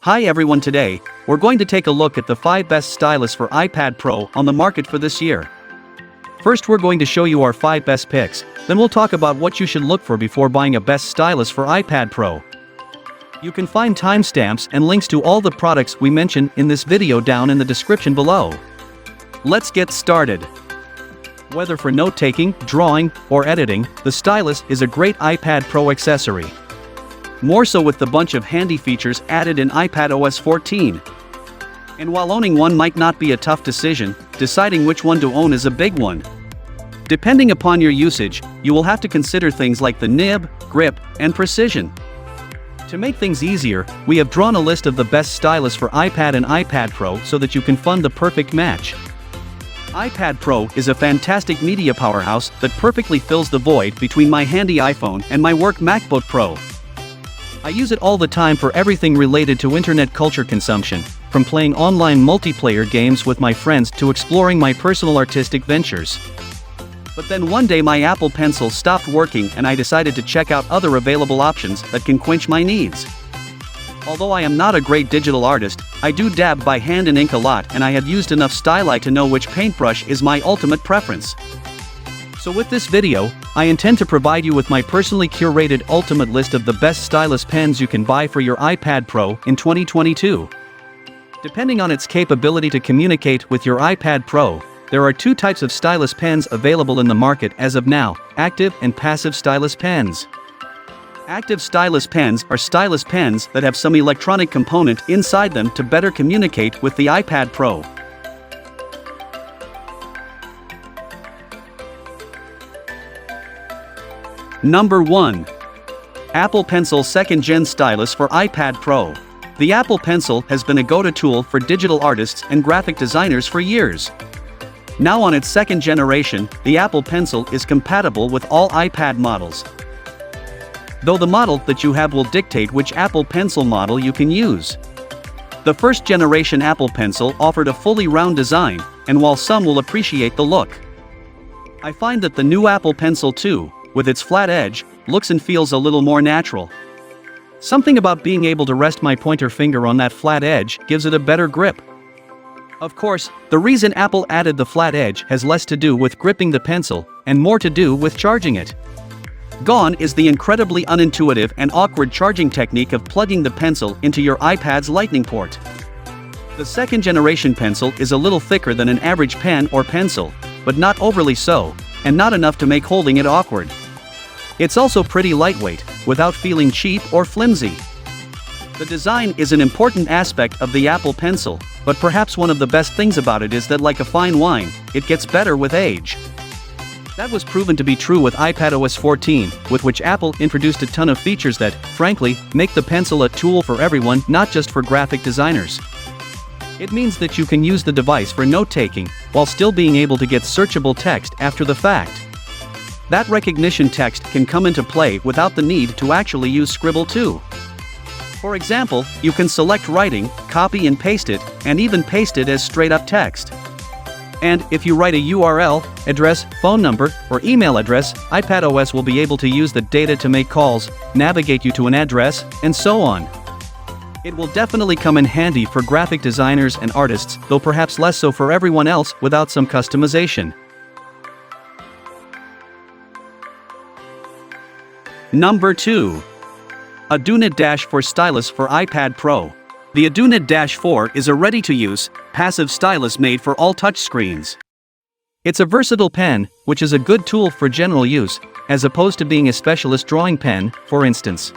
Hi everyone, today, we're going to take a look at the 5 best Stylus for iPad Pro on the market for this year. First, we're going to show you our 5 best picks, then we'll talk about what you should look for before buying a best Stylus for iPad Pro. You can find timestamps and links to all the products we mention in this video down in the description below. Let's get started. Whether for note-taking, drawing, or editing, the Stylus is a great iPad Pro accessory. More so with the bunch of handy features added in iPadOS 14. And while owning one might not be a tough decision, deciding which one to own is a big one. Depending upon your usage, you will have to consider things like the nib, grip, and precision. To make things easier, we have drawn a list of the best Stylus for iPad and iPad Pro so that you can find the perfect match. iPad Pro is a fantastic media powerhouse that perfectly fills the void between my handy iPhone and my work MacBook Pro. I use it all the time for everything related to internet culture consumption, from playing online multiplayer games with my friends to exploring my personal artistic ventures. But then one day my Apple Pencil stopped working and I decided to check out other available options that can quench my needs. Although I am not a great digital artist, I do dab by hand and ink a lot, and I have used enough styli to know which paintbrush is my ultimate preference. So with this video, I intend to provide you with my personally curated ultimate list of the best stylus pens you can buy for your iPad Pro in 2022. Depending on its capability to communicate with your iPad Pro, there are 2 types of stylus pens available in the market as of now: active and passive stylus pens. Active stylus pens are stylus pens that have some electronic component inside them to better communicate with the iPad Pro. Number 1. Apple Pencil 2nd Gen Stylus for iPad Pro. The Apple Pencil has been a go-to tool for digital artists and graphic designers for years. Now on its 2nd generation, the Apple Pencil is compatible with all iPad models. Though the model that you have will dictate which Apple Pencil model you can use. The 1st generation Apple Pencil offered a fully round design, and while some will appreciate the look, I find that the new Apple Pencil 2, with its flat edge, looks and feels a little more natural. Something about being able to rest my pointer finger on that flat edge gives it a better grip. Of course, the reason Apple added the flat edge has less to do with gripping the pencil, and more to do with charging it. Gone is the incredibly unintuitive and awkward charging technique of plugging the pencil into your iPad's lightning port. The 2nd generation pencil is a little thicker than an average pen or pencil, but not overly so, and not enough to make holding it awkward. It's also pretty lightweight, without feeling cheap or flimsy. The design is an important aspect of the Apple Pencil, but perhaps one of the best things about it is that, like a fine wine, it gets better with age. That was proven to be true with iPadOS 14, with which Apple introduced a ton of features that, frankly, make the pencil a tool for everyone, not just for graphic designers. It means that you can use the device for note-taking, while still being able to get searchable text after the fact. That recognition text can come into play without the need to actually use Scribble too. For example, you can select writing, copy and paste it, and even paste it as straight-up text. And if you write a URL, address, phone number, or email address, iPadOS will be able to use the data to make calls, navigate you to an address, and so on. It will definitely come in handy for graphic designers and artists, though perhaps less so for everyone else without some customization. Number 2. Adonit Dash for Stylus for iPad Pro. The Adonit Dash 4 is a ready-to-use, passive stylus made for all touchscreens. It's a versatile pen, which is a good tool for general use, as opposed to being a specialist drawing pen, for instance.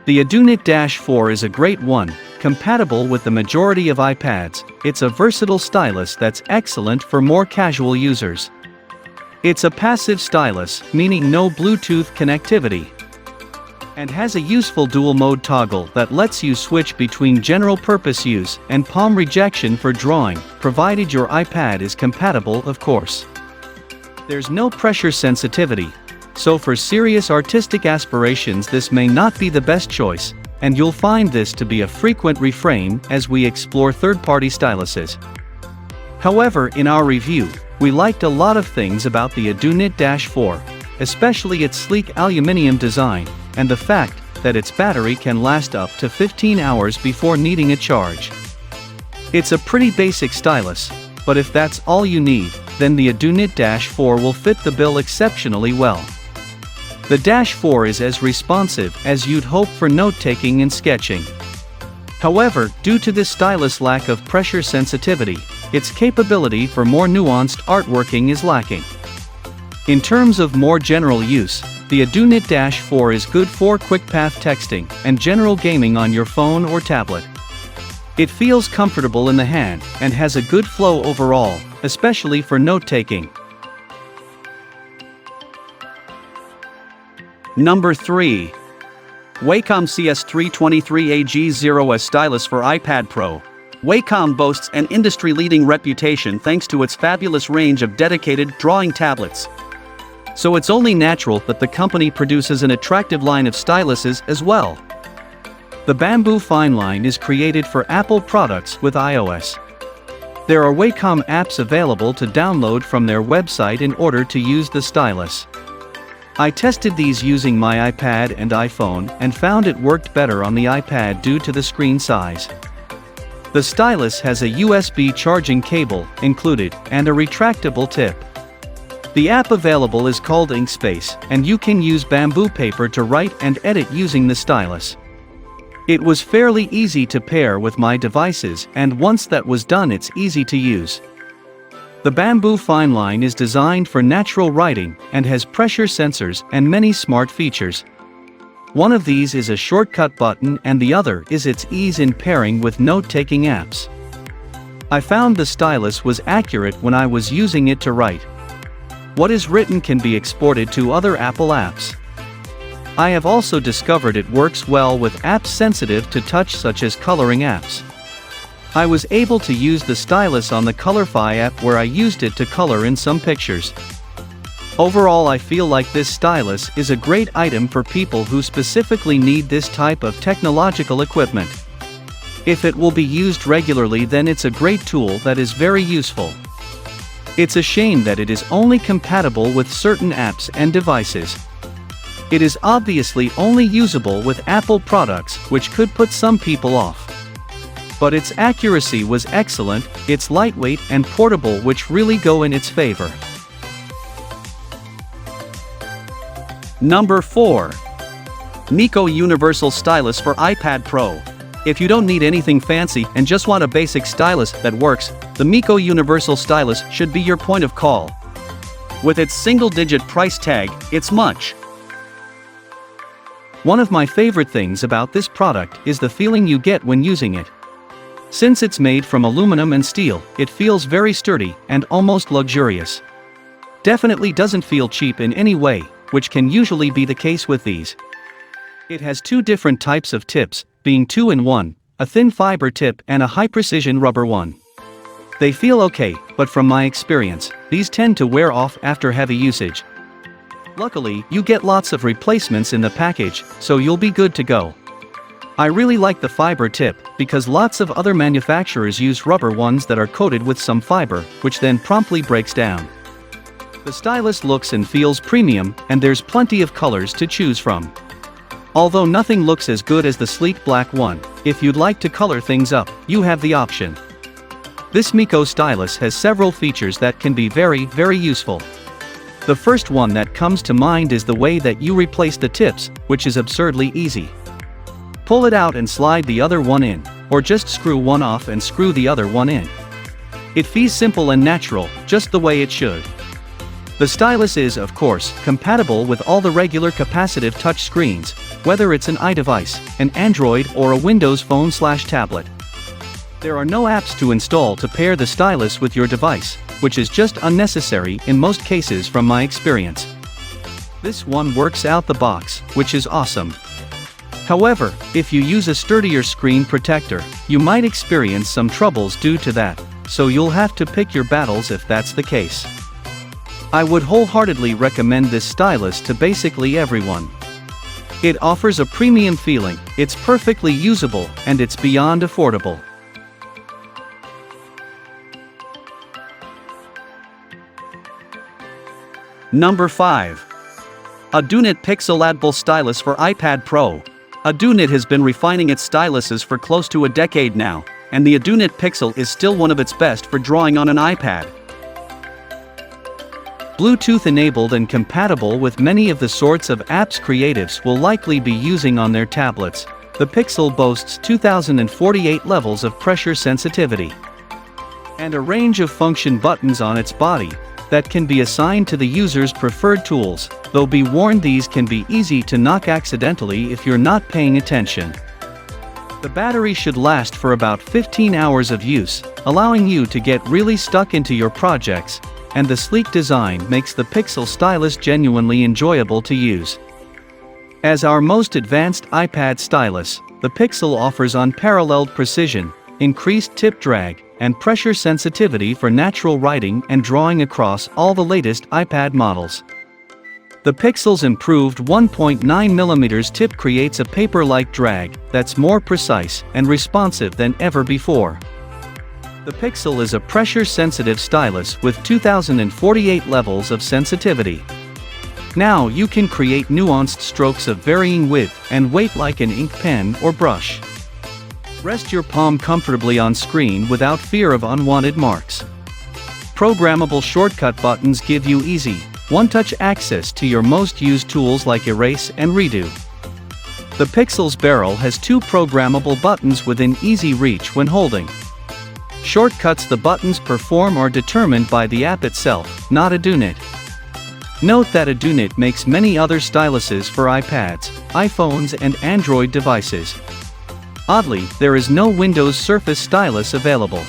The Adonit Dash 4 is a great one, compatible with the majority of iPads. It's a versatile stylus that's excellent for more casual users. It's a passive stylus, meaning no Bluetooth connectivity, and has a useful dual-mode toggle that lets you switch between general-purpose use and palm rejection for drawing, provided your iPad is compatible, of course. There's no pressure sensitivity, so for serious artistic aspirations this may not be the best choice, and you'll find this to be a frequent refrain as we explore third-party styluses. However, in our review, we liked a lot of things about the Adonit Dash 4, especially its sleek aluminum design, and the fact that its battery can last up to 15 hours before needing a charge. It's a pretty basic stylus, but if that's all you need, then the Adonit Dash 4 will fit the bill exceptionally well. The Dash 4 is as responsive as you'd hope for note-taking and sketching. However, due to this stylus' lack of pressure sensitivity, its capability for more nuanced artworking is lacking. In terms of more general use, the Adonit Dash 4 is good for quick path texting and general gaming on your phone or tablet. It feels comfortable in the hand and has a good flow overall, especially for note-taking. Number 3. Wacom CS323AG0S Stylus for Ipad Pro. Wacom boasts an industry-leading reputation thanks to its fabulous range of dedicated drawing tablets. So it's only natural that the company produces an attractive line of styluses as well. The Bamboo Fine line is created for Apple products with iOS. There are Wacom apps available to download from their website in order to use the stylus. I tested these using my iPad and iPhone and found it worked better on the iPad due to the screen size. The stylus has a USB charging cable included and a retractable tip. The app available is called Inkspace, and you can use bamboo paper to write and edit using the stylus. It was fairly easy to pair with my devices, and once that was done, it's easy to use. The Bamboo Fine line is designed for natural writing and has pressure sensors and many smart features. One of these is a shortcut button and the other is its ease in pairing with note-taking apps. I found the stylus was accurate when I was using it to write. What is written can be exported to other Apple apps. I have also discovered it works well with apps sensitive to touch, such as coloring apps. I was able to use the stylus on the Colorify app where I used it to color in some pictures. Overall, I feel like this stylus is a great item for people who specifically need this type of technological equipment. If it will be used regularly, then it's a great tool that is very useful. It's a shame that it is only compatible with certain apps and devices. It is obviously only usable with Apple products, which could put some people off. But its accuracy was excellent, it's lightweight and portable, which really go in its favor. Number 4. Miko Universal Stylus for Ipad Pro. If you don't need anything fancy and just want a basic stylus that works, the Miko Universal Stylus should be your point of call. With its single-digit price tag, it's much. One of my favorite things about this product is the feeling you get when using it. Since it's made from aluminum and steel, it feels very sturdy and almost luxurious. Definitely doesn't feel cheap in any way, which can usually be the case with these. It has two different types of tips, being 2-in-1, a thin fiber tip and a high-precision rubber one. They feel okay, but from my experience, these tend to wear off after heavy usage. Luckily, you get lots of replacements in the package, so you'll be good to go. I really like the fiber tip, because lots of other manufacturers use rubber ones that are coated with some fiber, which then promptly breaks down. The stylus looks and feels premium, and there's plenty of colors to choose from. Although nothing looks as good as the sleek black one, if you'd like to color things up, you have the option. This Miko stylus has several features that can be very, very useful. The first one that comes to mind is the way that you replace the tips, which is absurdly easy. Pull it out and slide the other one in, or just screw one off and screw the other one in. It feels simple and natural, just the way it should. The stylus is, of course, compatible with all the regular capacitive touch screens, whether it's an iDevice, an Android or a Windows phone/tablet. There are no apps to install to pair the stylus with your device, which is just unnecessary in most cases from my experience. This one works out the box, which is awesome. However, if you use a sturdier screen protector, you might experience some troubles due to that, so you'll have to pick your battles if that's the case. I would wholeheartedly recommend this stylus to basically everyone. It offers a premium feeling, it's perfectly usable, and it's beyond affordable. Number 5. Adonit Pixel Proavailable Stylus for Ipad Pro. Adonit has been refining its styluses for close to a decade now, and the Adonit Pixel is still one of its best for drawing on an iPad. Bluetooth enabled and compatible with many of the sorts of apps creatives will likely be using on their tablets, the Pixel boasts 2048 levels of pressure sensitivity and a range of function buttons on its body that can be assigned to the user's preferred tools, though be warned these can be easy to knock accidentally if you're not paying attention. The battery should last for about 15 hours of use, allowing you to get really stuck into your projects, and the sleek design makes the Pixel stylus genuinely enjoyable to use. As our most advanced iPad stylus, the Pixel offers unparalleled precision, increased tip drag, and pressure sensitivity for natural writing and drawing across all the latest iPad models. The Pixel's improved 1.9mm tip creates a paper-like drag that's more precise and responsive than ever before. The Pixel is a pressure-sensitive stylus with 2048 levels of sensitivity. Now you can create nuanced strokes of varying width and weight like an ink pen or brush. Rest your palm comfortably on screen without fear of unwanted marks. Programmable shortcut buttons give you easy, one-touch access to your most used tools like Erase and Redo. The Pixel's barrel has 2 programmable buttons within easy reach when holding. Shortcuts: the buttons perform are determined by the app itself, not Adonit. Note that Adonit makes many other styluses for iPads, iPhones and Android devices. Oddly, there is no Windows Surface stylus available.